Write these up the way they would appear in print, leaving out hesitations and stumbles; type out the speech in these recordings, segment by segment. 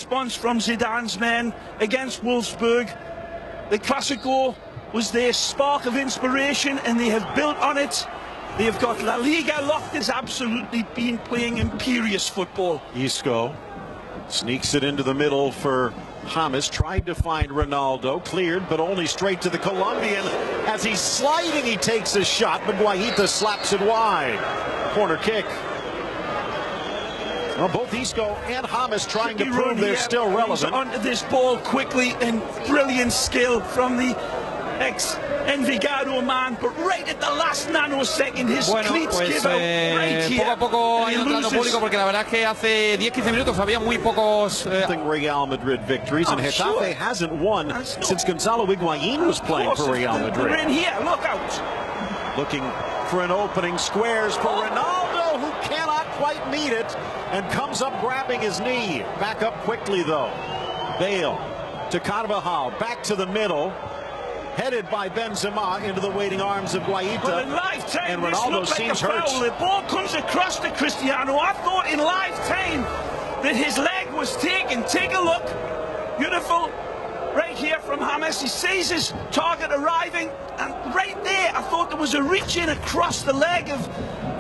response from Zidane's men against Wolfsburg. The Clasico was their spark of inspiration, and they have built on it. They have got La Liga locked. Has absolutely been playing imperious football. Isco sneaks it into the middle for James, tried to find Ronaldo, cleared, but only straight to the Colombian. As he's sliding, he takes a shot, but Guaita slaps it wide. Corner kick. Well, both Isco and James trying to prove they're still relevant. Onto this ball quickly, and brilliant skill from the ex-Envigado man, but right at the last nanosecond his cleats give out right here. Poco a poco ha ido entrando público, porque la verdad es que hace 10-15 minutos había muy pocos Real Madrid victories, and Getafe hasn't won since Gonzalo Higuain was playing for Real Madrid. We're in here, look out. Looking for an opening, squares for Ronaldo, who cannot quite meet it, and comes up grabbing his knee. Back up quickly though. Bale to Carvajal, back to the middle. Headed by Benzema into the waiting arms of Guaita, and Ronaldo seems hurt. The ball comes across to Cristiano. I thought in live time that his leg was taken. Take a look. Beautiful. Right here from James. He sees his target arriving, and right there I thought there was a reach in across the leg of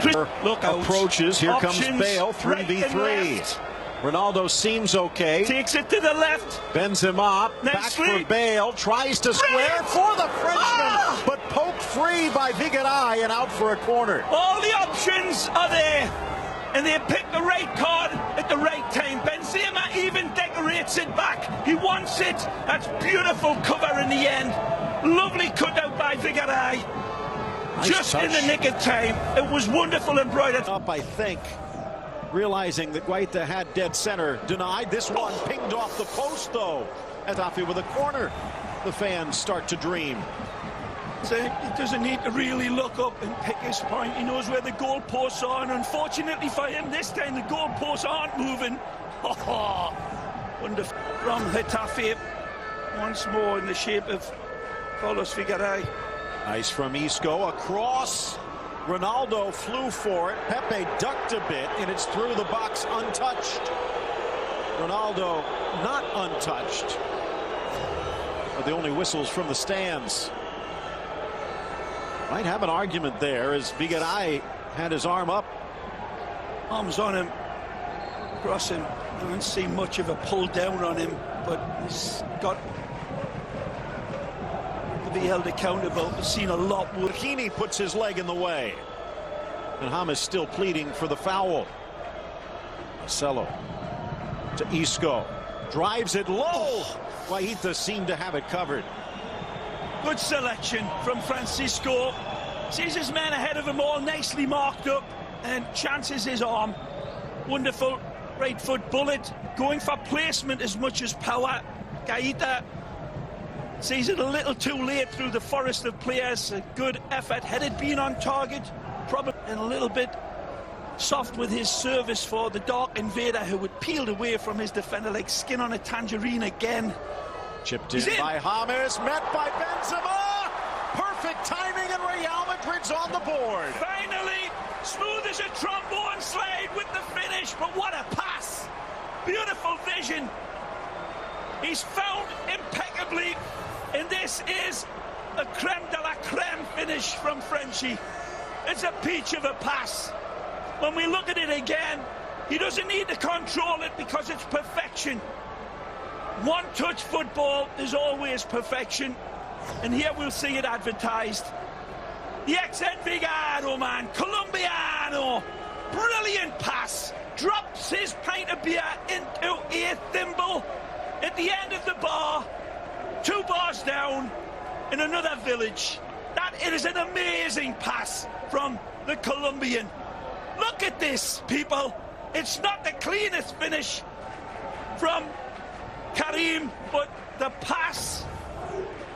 Cristiano. Look out. Approaches. Here comes Bale. 3v3. Ronaldo seems okay. Takes it to the left. Benzema back for Bale. Tries to square for the Frenchman, but poked free by Vigaray and out for a corner. All the options are there, and they pick the right card at the right time. Benzema even decorates it back. He wants it. That's beautiful cover in the end. Lovely cutout by Vigaray. Nice Just touch. in the nick of time. It was wonderful and bright. Up, I think. Realizing that Guaita had dead center denied. This one pinged off the post though. Getafe with a corner. The fans start to dream. So he doesn't need to really look up and pick his point. He knows where the goalposts are, and unfortunately for him this time the goalposts aren't moving. Wonderful from Getafe once more in the shape of Carlos Vigaray. Nice from Isco, across. Ronaldo flew for it. Pepe ducked a bit, and it's through the box untouched. Ronaldo not untouched. But the only whistles from the stands. Might have an argument there as Vigaray had his arm up. Arms on him, across him. I haven't seen much of a pull down on him, but he's got to be held accountable. We've seen a lot more. Heaney puts his leg in the way, and James still pleading for the foul. Marcelo to Isco, drives it low. Guaita seemed to have it covered. Good selection from Francisco. Sees his man ahead of him, all nicely marked up, and chances his arm. Wonderful right foot bullet, going for placement as much as power. Guaita sees it a little too late through the forest of players. A good effort, had it been on target, probably, and a little bit soft with his service for the Dark Invader, who had peeled away from his defender like skin on a tangerine again. Chipped in by James, met by Benzema. Perfect timing, and Real Madrid's on the board. Finally, smooth as a trombone slide with the finish, but what a pass. Beautiful vision. He's found impeccably, and this is a creme de la creme finish from Frenchie. It's a peach of a pass. When we look at it again, he doesn't need to control it because it's perfection. One-touch football is always perfection, and here we'll see it advertised. The ex-Envigado man, Colombiano, brilliant pass, drops his pint of beer into a thimble at the end of the bar, 2 bars down in another village. That is an amazing pass from the Colombian. Look at this, people. It's not the cleanest finish from Karim, but the pass.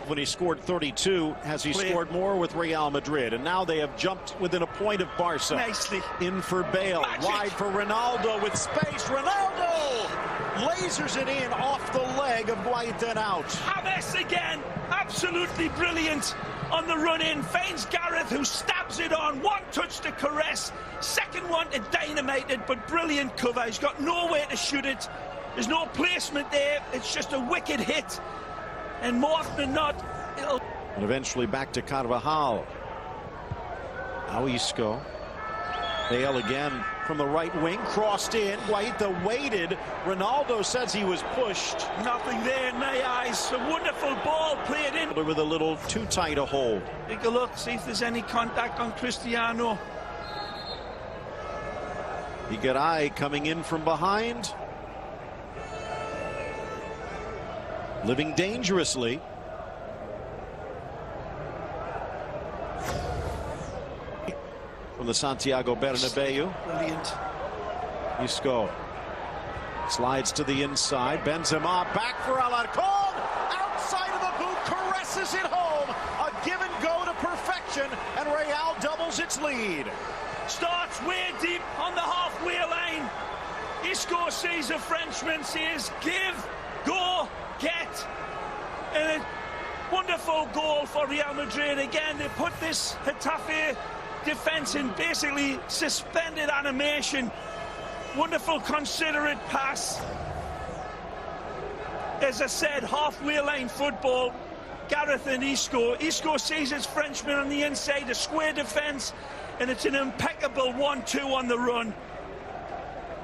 When he scored 32, has he scored more with Real Madrid? And now they have jumped within a point of Barca. Nicely. In for Bale, Magic. wide for Ronaldo with space. Ronaldo lasers it in off the leg of Guaita and out. James again, absolutely brilliant on the run-in. Finds Gareth, who stabs it on. One touch to caress, second one to dynamite it, but brilliant cover. He's got nowhere to shoot it. There's no placement there. It's just a wicked hit. And more often than not, it'll... And eventually back to Carvajal. Now Isco. Bale again from the right wing, crossed in. Guaita waited. Ronaldo says he was pushed. Nothing there in my eyes. A wonderful ball played in. With a little too tight a hold. Take a look, see if there's any contact on Cristiano. Getafe coming in from behind. Living dangerously. From the Santiago Bernabeu. Brilliant. Isco slides to the inside. Benzema back for Alarcón. Outside of the boot, caresses it home. A give and go to perfection, and Real doubles its lead. Starts way deep on the halfway line. Isco sees a Frenchman, says give, go, get. And a wonderful goal for Real Madrid. Again, they put this Getafe defense in basically suspended animation. Wonderful considerate pass. As I said, halfway line football. Gareth and Isco. Isco sees his Frenchman on the inside, a square defense, and it's an impeccable 1-2 on the run.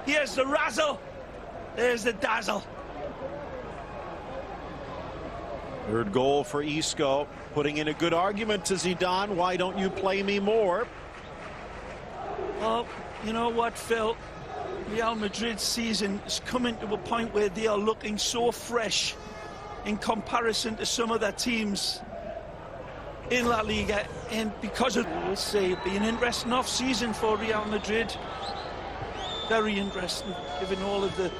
Here's the razzle, there's the dazzle. Third goal for Isco, putting in a good argument to Zidane. Why don't you play me more? Well, you know what, Phil? Real Madrid's season is coming to a point where they are looking so fresh in comparison to some of their teams in La Liga, and because of, we'll say, it'll be an interesting off-season for Real Madrid. Very interesting, given all of the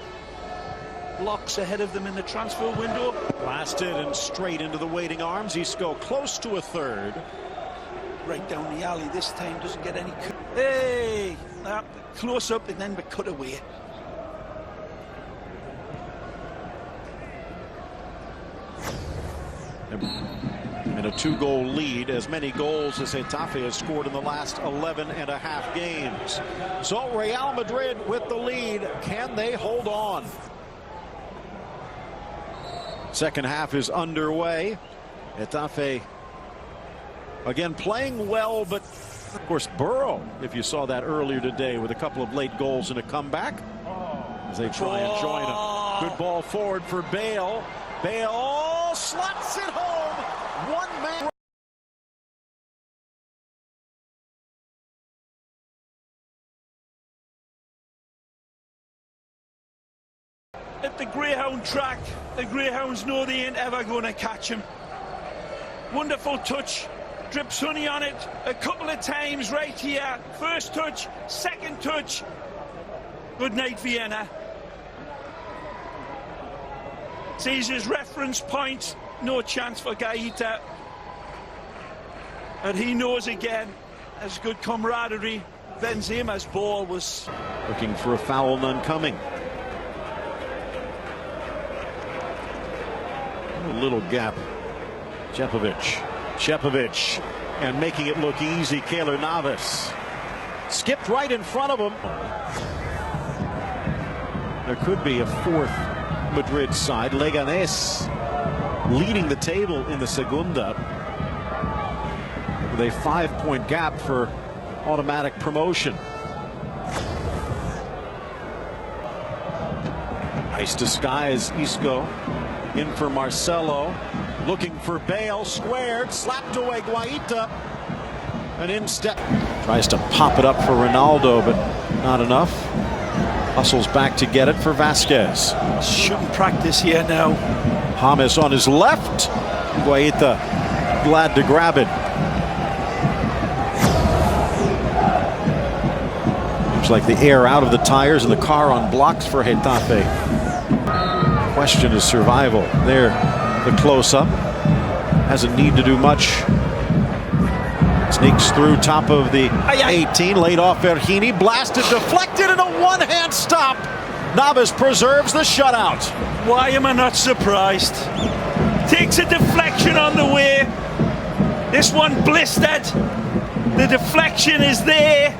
blocks ahead of them in the transfer window. Blasted and straight into the waiting arms. Isco close to a third. Right down the alley this time, doesn't get any... Hey! Close up and then the cut away. And a 2-goal lead, as many goals as Getafe has scored in the last 11 and a half games. So Real Madrid with the lead. Can they hold on? Second half is underway. Getafe again playing well, but of course Burrow, if you saw that earlier today, with a couple of late goals and a comeback as they try and join him. Good ball forward for Bale. Bale slots it home. One man. At the Greyhound track, the Greyhounds know they ain't ever going to catch him. Wonderful touch. Drips honey on it a couple of times right here. First touch, second touch. Good night, Vienna. Sees his reference point. No chance for Guaita. But he knows again, there's good camaraderie. Benzema's ball was... Looking for a foul, none coming. A little gap. Shepovic, and making it look easy. Keylor Navas skipped right in front of him. There could be a fourth Madrid side. Leganés leading the table in the Segunda with a 5-point gap for automatic promotion. Nice disguise. Isco in for Marcelo, looking for Bale, squared, slapped away Guaita, and in step. Tries to pop it up for Ronaldo, but not enough. Hustles back to get it for Vasquez. Shouldn't practice here now. James on his left. Guaita glad to grab it. Seems like the air out of the tires and the car on blocks for Getafe. Question is survival. There, the close-up. Hasn't need to do much. Sneaks through top of the 18, laid off Vergini, blasted, deflected, and a one-hand stop. Navas preserves the shutout. Why am I not surprised? Takes a deflection on the way. This one blistered. The deflection is there.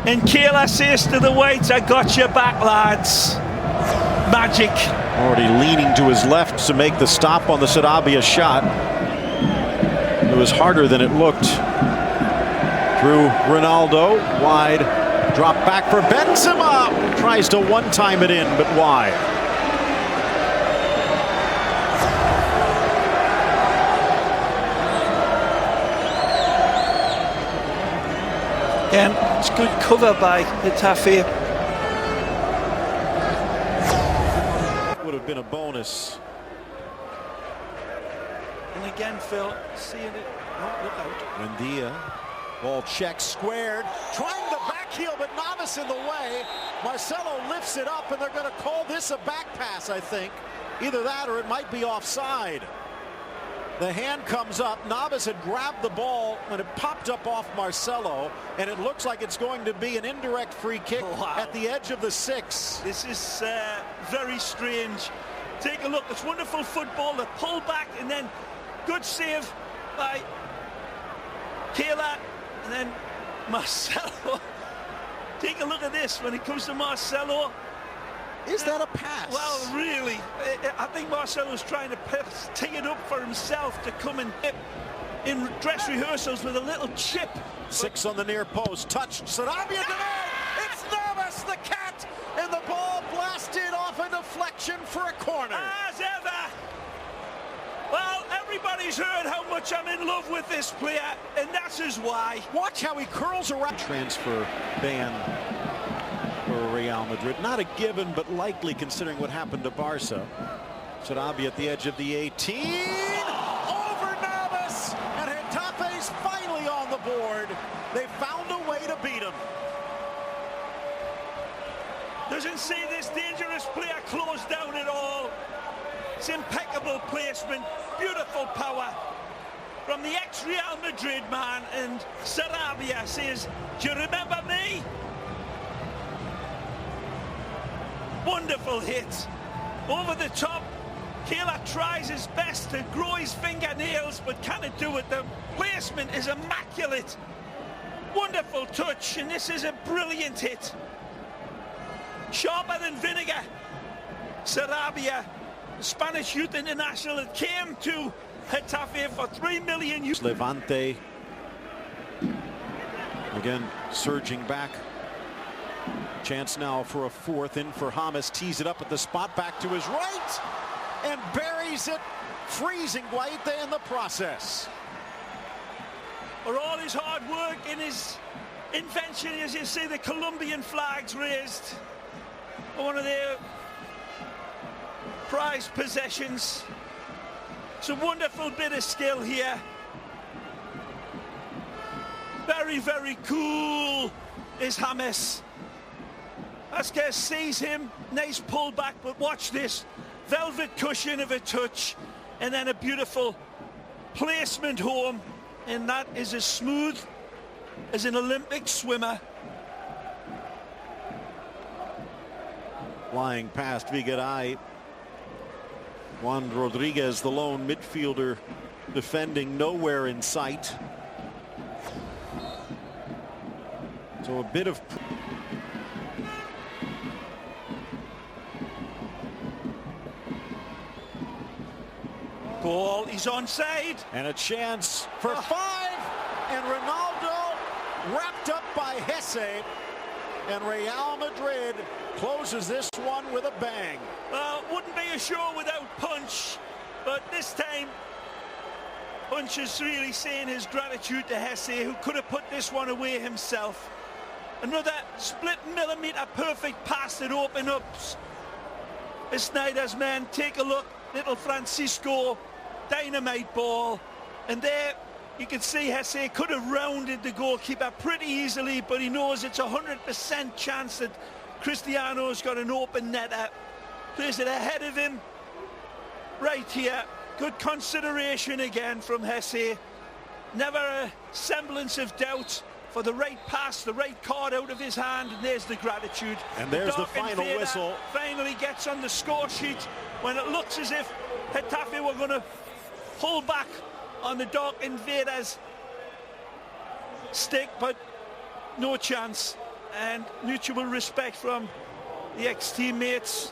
And Keylor says to the Whites, I got your back, lads. magic. Already leaning to his left to make the stop on the Sarabia shot. It was harder than it looked. Through Ronaldo, wide, drop back for Benzema. Tries to one-time it in, but wide. Again, it's good cover by Getafe. Would have been a bonus. And again, Phil, seeing it. Oh, look out. Wendia, ball check, squared, trying the back heel, but Navas in the way. Marcelo lifts it up, and they're going to call this a back pass, I think. Either that or it might be offside. The hand comes up. Navas had grabbed the ball when it popped up off Marcelo, and it looks like it's going to be an indirect free kick at the edge of the 6. This is very strange. Take a look. It's wonderful football. The pull back, and then good save by Kayla, and then Marcelo. Take a look at this. When it comes to Marcelo, is that a pass? Well, really, I think Marcelo's trying to tee it up for himself to come and in dress rehearsals with a little chip. 6 on the near post, touched, Sarabia denied. It's Navas, the cat, and the ball blasted off a deflection for a corner. As ever. Well, everybody's heard how much I'm in love with this player, and that's just why. Watch how he curls around. Transfer ban for Real Madrid. Not a given, but likely considering what happened to Barca. Sarabia at the edge of the 18. Over Navas, and Getafe's finally on the board. They found a way to beat him. Doesn't see this dangerous player close down at all. It's impeccable placement, beautiful power from the ex-Real Madrid man, and Sarabia says, "Do you remember me?" Wonderful hit. Over the top. Kayla tries his best to grow his fingernails, but cannot do it. The placement is immaculate. Wonderful touch, and this is a brilliant hit. Sharper than vinegar. Sarabia, the Spanish youth international, that came to Getafe for €3 million. Levante again surging back. Chance now for a fourth. In for James, tees it up at the spot, back to his right, and buries it, freezing white in the process. For all his hard work and his invention, as you see the Colombian flags raised, one of their prized possessions. It's a wonderful bit of skill here. Very, very cool is James. Vasquez sees him, nice pullback, but watch this. Velvet cushion of a touch, and then a beautiful placement home, and that is as smooth as an Olympic swimmer. Flying past Vigaray. Juan Rodriguez, the lone midfielder, defending, nowhere in sight. So a bit of goal, he's onside. And a chance for 5, and Ronaldo wrapped up by Hesse, and Real Madrid closes this one with a bang. Well, wouldn't be a show without Punch, but this time Punch is really saying his gratitude to Hesse, who could have put this one away himself. Another split millimeter perfect pass that opened up Snyder's man. Take a look, little Francisco, dynamite ball, and there you can see Hesse could have rounded the goalkeeper pretty easily, but he knows it's 100% chance that Cristiano's got an open netter. Plays it ahead of him right here. Good consideration again from Hesse. Never a semblance of doubt for the right pass, the right card out of his hand, and there's the gratitude. And there's the final whistle. Finally gets on the score sheet when it looks as if Getafe were going to pull back on the Dark Invaders stick, but no chance. And mutual respect from the ex-teammates.